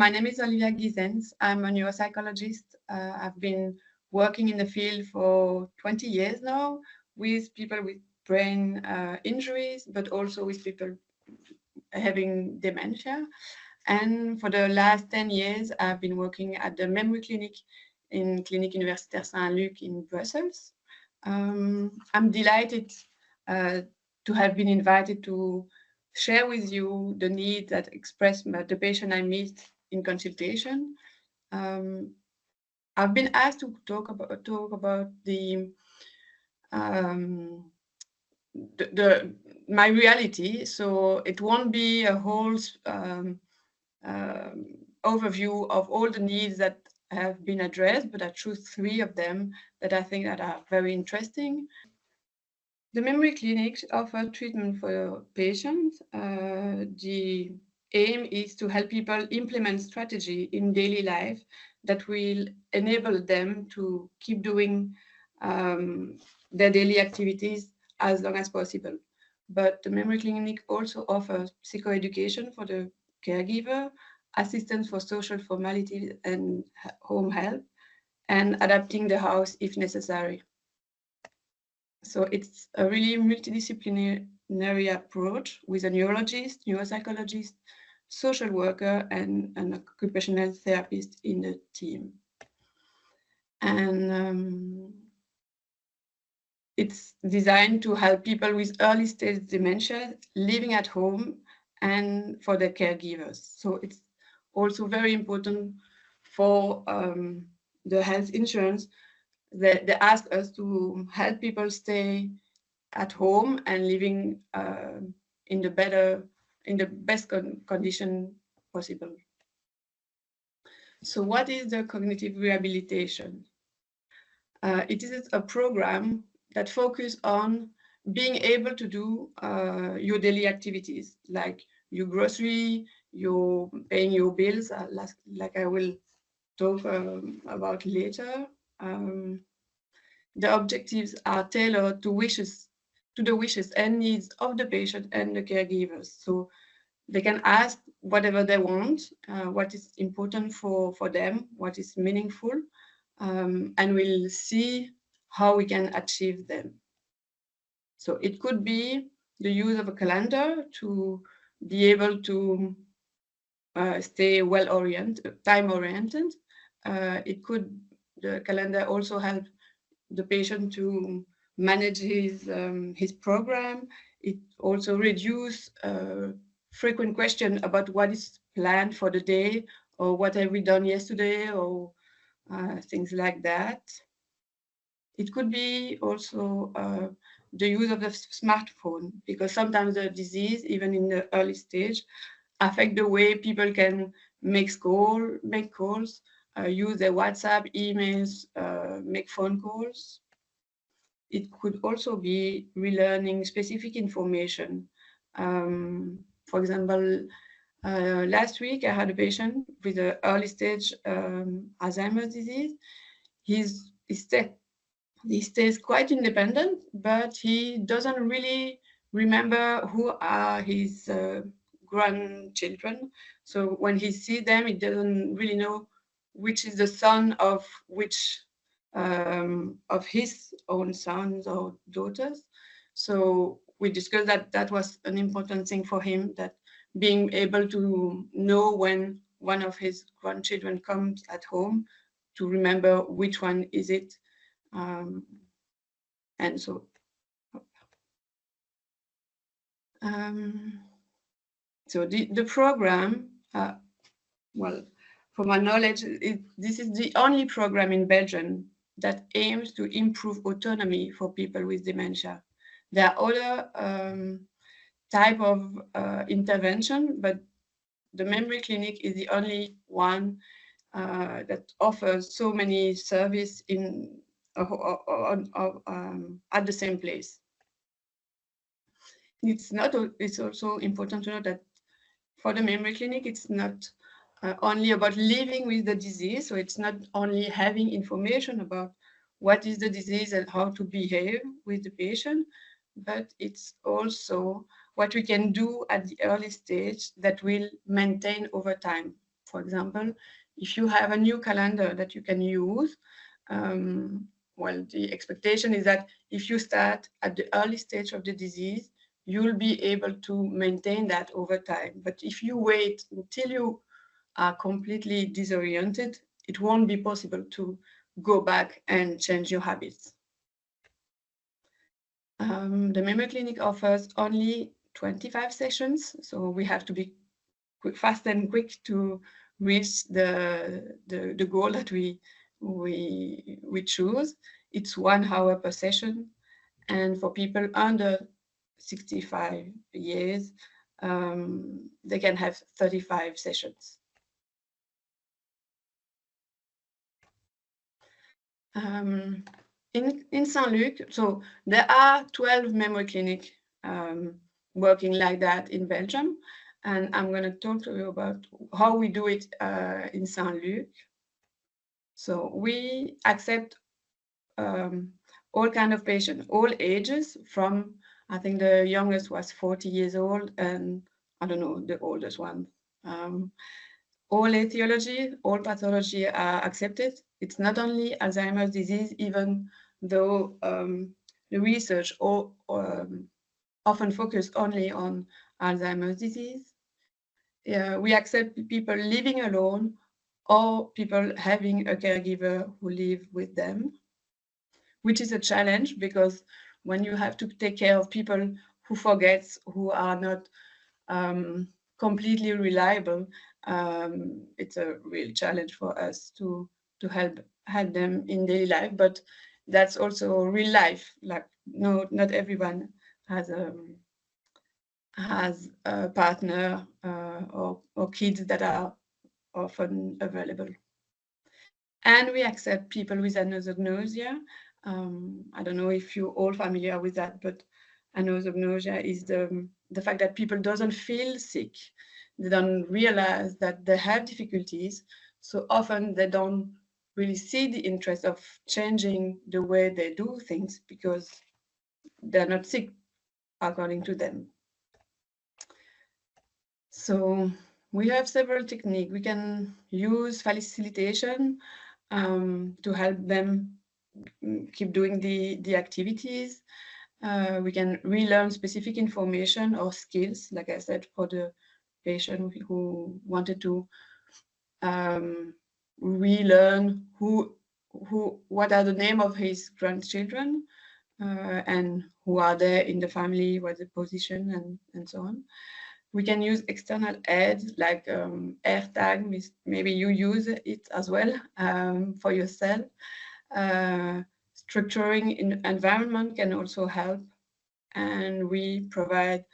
my name is Olivia Ghysens. I'm a neuropsychologist. I've been working in the field for 20 years now with people with brain injuries, but also with people having dementia. And for the last 10 years, I've been working at the memory clinic in Cliniques universitaires Saint-Luc in Brussels. I'm delighted to have been invited to share with you the needs that express the patient I meet in consultation. I've been asked to talk about my reality, so it won't be a whole overview of all the needs that have been addressed, but I choose 3 of them that I think that are very interesting. The memory clinics offer treatment for patients. The aim is to help people implement strategy in daily life that will enable them to keep doing their daily activities as long as possible. But the memory clinic also offers psychoeducation for the caregiver, assistance for social formalities and home help, and adapting the house if necessary. So it's a really multidisciplinary approach with a neurologist, neuropsychologist, social worker, and an occupational therapist in the team. And it's designed to help people with early stage dementia living at home and for their caregivers. So it's also very important for the health insurance. They ask us to help people stay at home and living in the best condition possible. So what is the cognitive rehabilitation? It is a program that focuses on being able to do your daily activities, like your grocery, your paying your bills, like I will talk about later. The objectives are tailored to the wishes and needs of the patient and the caregivers. So they can ask whatever they want, what is important for them, what is meaningful, and we'll see how we can achieve them. So it could be the use of a calendar to be able to stay well-oriented, time-oriented. The calendar also help the patient to manage his program. It also reduce frequent question about what is planned for the day or what have we done yesterday or things like that. It could be also the use of the smartphone, because sometimes the disease, even in the early stage, affect the way people can make calls, use their WhatsApp, emails, make phone calls. It could also be relearning specific information. For example, last week I had a patient with an early stage Alzheimer's disease. He stays quite independent, but he doesn't really remember who are his grandchildren. So when he sees them, he doesn't really know which is the son of which of his own sons or daughters. So we discussed that was an important thing for him, that being able to know when one of his grandchildren comes at home, to remember which one is it. And so the program, well, from my knowledge, this is the only program in Belgium that aims to improve autonomy for people with dementia. There are other type of intervention, but the memory clinic is the only one that offers so many services at the same place. It's also important to know that for the memory clinic, it's not only about living with the disease. So it's not only having information about what is the disease and how to behave with the patient, but it's also what we can do at the early stage that will maintain over time. For example, if you have a new calendar that you can use, well, the expectation is that if you start at the early stage of the disease, you'll be able to maintain that over time. But if you wait until you are completely disoriented, it won't be possible to go back and change your habits. The memory clinic offers only 25 sessions, so we have to be fast and quick to reach the goal that we choose. It's 1 hour per session, and for people under 65 years, they can have 35 sessions. In Saint-Luc, so there are 12 memory clinics working like that in Belgium, and I'm going to talk to you about how we do it in Saint-Luc. So we accept all kind of patients, all ages, from, I think the youngest was 40 years old, and I don't know, the oldest one. All etiology, all pathology are accepted. It's not only Alzheimer's disease, even though the research often focus only on Alzheimer's disease. We accept people living alone or people having a caregiver who live with them, which is a challenge because when you have to take care of people who forget, who are not completely reliable, it's a real challenge for us to help them in daily life. But that's also real life. Like, no, not everyone has a partner or kids that are often available. And we accept people with anosognosia. I don't know if you're all familiar with that, but anosognosia is the fact that people doesn't feel sick. They don't realize that they have difficulties. So often they don't really see the interest of changing the way they do things because they're not sick, according to them. So we have several techniques. We can use facilitation to help them keep doing the activities. We can relearn specific information or skills, like I said, for the patient who wanted to relearn what are the name of his grandchildren and who are there in the family, what's the position, and so on. We can use external aids like AirTag. Maybe you use it as well for yourself. Structuring in environment can also help, and we provide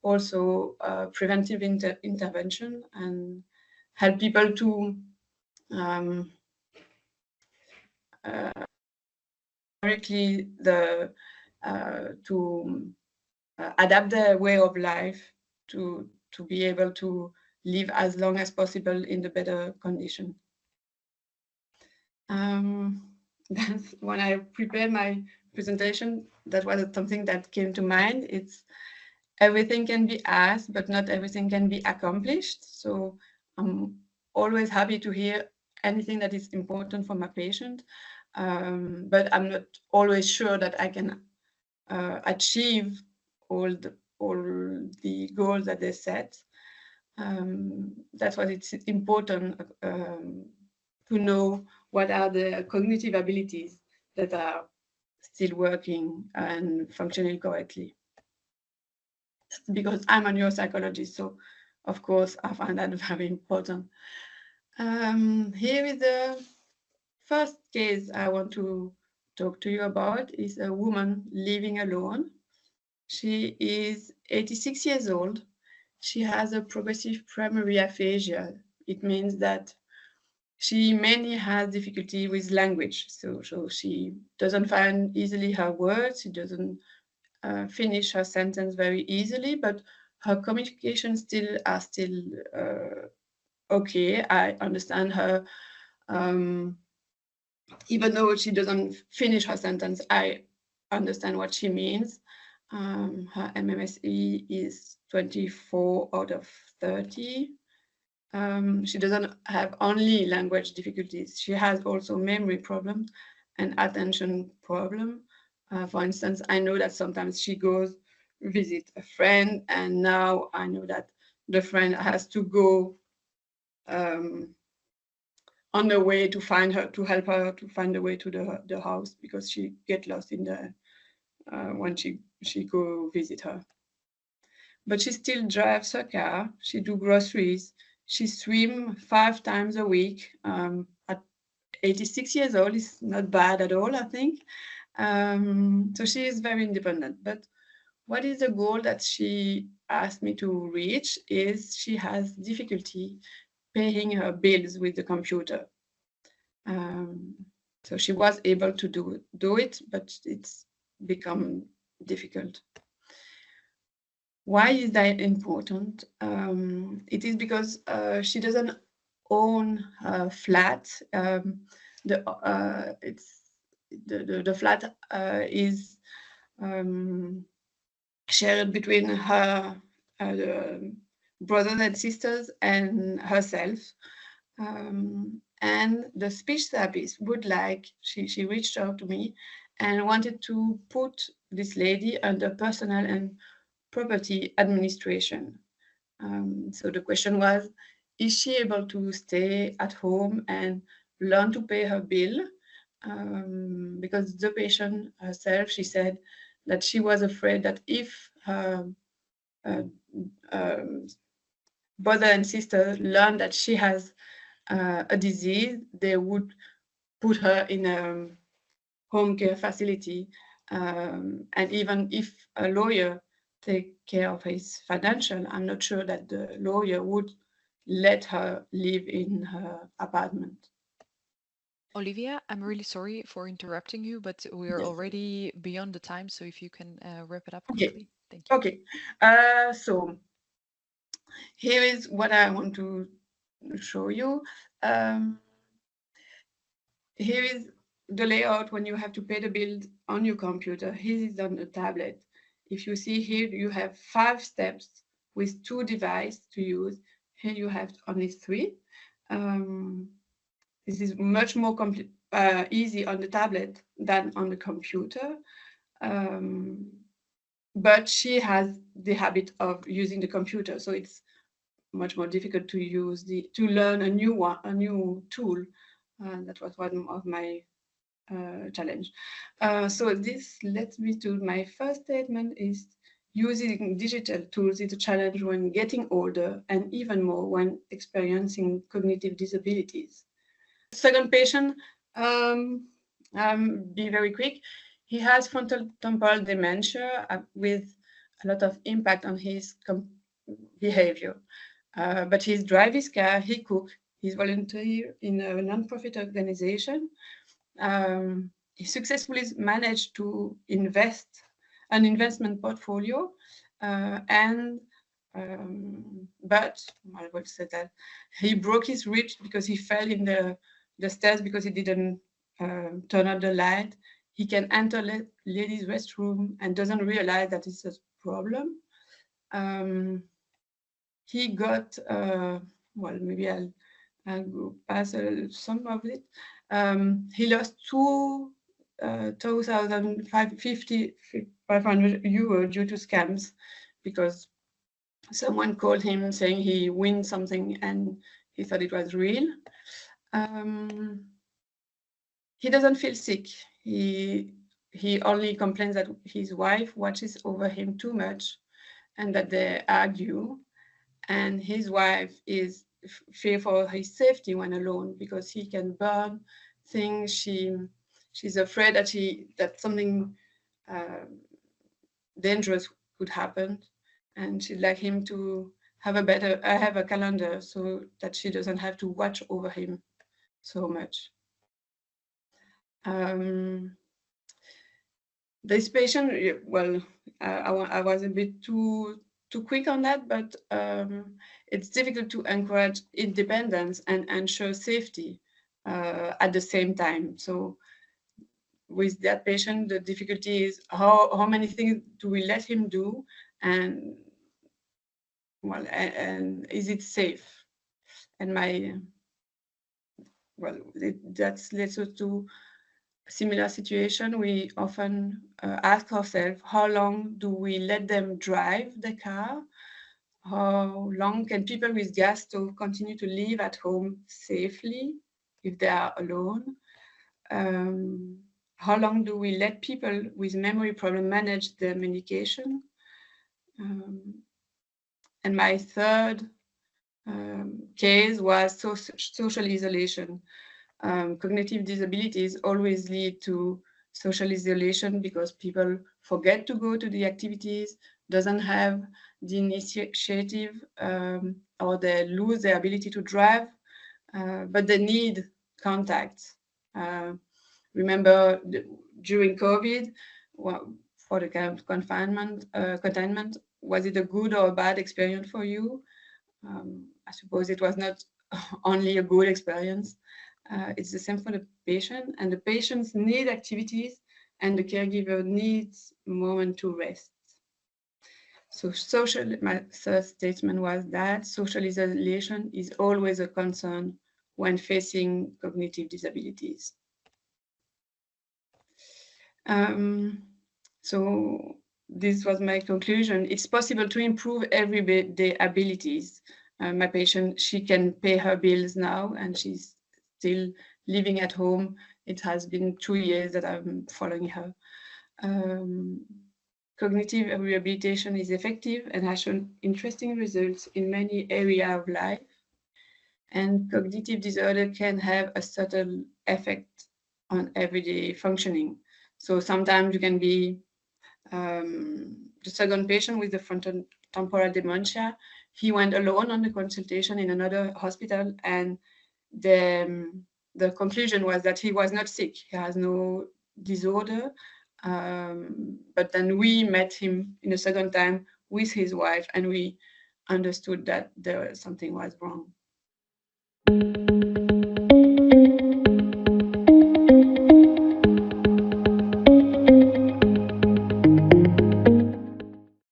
also preventive intervention and help people to directly adapt their way of life to be able to live as long as possible in the better condition. That's when I prepared my presentation, that was something that came to mind. It's everything can be asked, but not everything can be accomplished. So I'm always happy to hear anything that is important for my patient, but I'm not always sure that I can achieve all the goals that they set. That's why it's important to know what are the cognitive abilities that are still working and functioning correctly. Because I'm a neuropsychologist, so of course I find that very important. Here is the first case I want to talk to you about. Is a woman living alone. She is 86 years old. She has a progressive primary aphasia. It means that she mainly has difficulty with language. So she doesn't find easily her words. She doesn't finish her sentence very easily, but her communication are still okay. I understand her. Even though she doesn't finish her sentence, I understand what she means. Her MMSE is 24 out of 30. She doesn't have only language difficulties. She has also memory problems and attention problem. For instance, I know that sometimes she goes visit a friend, and now I know that the friend has to go on the way to find her, to help her to find the way to the house, because she get lost in the when she go visit her. But she still drives her car. She do groceries. She swim 5 times a week. At 86 years old, is not bad at all, I think. So she is very independent. But what is the goal that she asked me to reach is she has difficulty paying her bills with the computer. So she was able to do it, but it's become difficult. Why is that important? It is because she doesn't own a flat. The flat is shared between her brothers and sisters and herself. And the speech therapist would like, she reached out to me and wanted to put this lady under personal and property administration. So the question was, is she able to stay at home and learn to pay her bill? Because the patient herself, she said that she was afraid that if her brother and sister learn that she has a disease, they would put her in a home care facility. And even if a lawyer take care of his financial, I'm not sure that the lawyer would let her live in her apartment. Olivia, I'm really sorry for interrupting you, but we're Yes. already beyond the time. So if you can wrap it up Okay. quickly. Thank you. Okay. So here is what I want to show you. Here is the layout when you have to pay the bill on your computer. Here is on the tablet. If you see here, you have 5 steps with 2 devices to use. Here you have only 3. This is much more easy on the tablet than on the computer. But she has the habit of using the computer, so it's much more difficult to use to learn a new tool. That was one of my challenge. So this leads me to my first statement is using digital tools is a challenge when getting older and even more when experiencing cognitive disabilities. Second patient, be very quick. He has frontal temporal dementia with a lot of impact on his behavior. But he drives his car, he cooks, he's volunteer in a non-profit organization. He successfully managed to invest an investment portfolio, but I will say that he broke his wrist because he fell in the stairs because he didn't turn on the light. He can enter ladies' restroom and doesn't realize that it's a problem. He got well, maybe I'll go pass some of it. He lost 2,500 euro due to scams because someone called him saying he won something and he thought it was real. He doesn't feel sick. He only complains that his wife watches over him too much and that they argue. And his wife is fear for his safety when alone because he can burn things. She's afraid that something dangerous could happen, and she'd like him to have a calendar so that she doesn't have to watch over him so much. This patient, well, I was a bit too quick on that, but it's difficult to encourage independence and ensure safety at the same time. So with that patient, the difficulty is how many things do we let him do, and well, and is it safe? And that leads us to a similar situation. We often ask ourselves, how long do we let them drive the car? How long can people with gastro continue to live at home safely if they are alone? How long do we let people with memory problem manage their medication? And my third case was social isolation. Cognitive disabilities always lead to social isolation because people forget to go to the activities, doesn't have the initiative, or they lose their ability to drive, but they need contact. Remember, during COVID, for the kind of containment, was it a good or a bad experience for you? I suppose it was not only a good experience. It's the same for the patient, and the patients need activities, and the caregiver needs a moment to rest. So my third statement was that social isolation is always a concern when facing cognitive disabilities. So this was my conclusion. It's possible to improve everyday abilities. My patient, she can pay her bills now, and she's still living at home. It has been 2 years that I'm following her. Cognitive rehabilitation is effective and has shown interesting results in many areas of life. And cognitive disorder can have a subtle effect on everyday functioning. So sometimes you can be the second patient with the frontotemporal dementia. He went alone on the consultation in another hospital, and the conclusion was that he was not sick. He has no disorder. But then we met him in a second time with his wife, and we understood that something was wrong.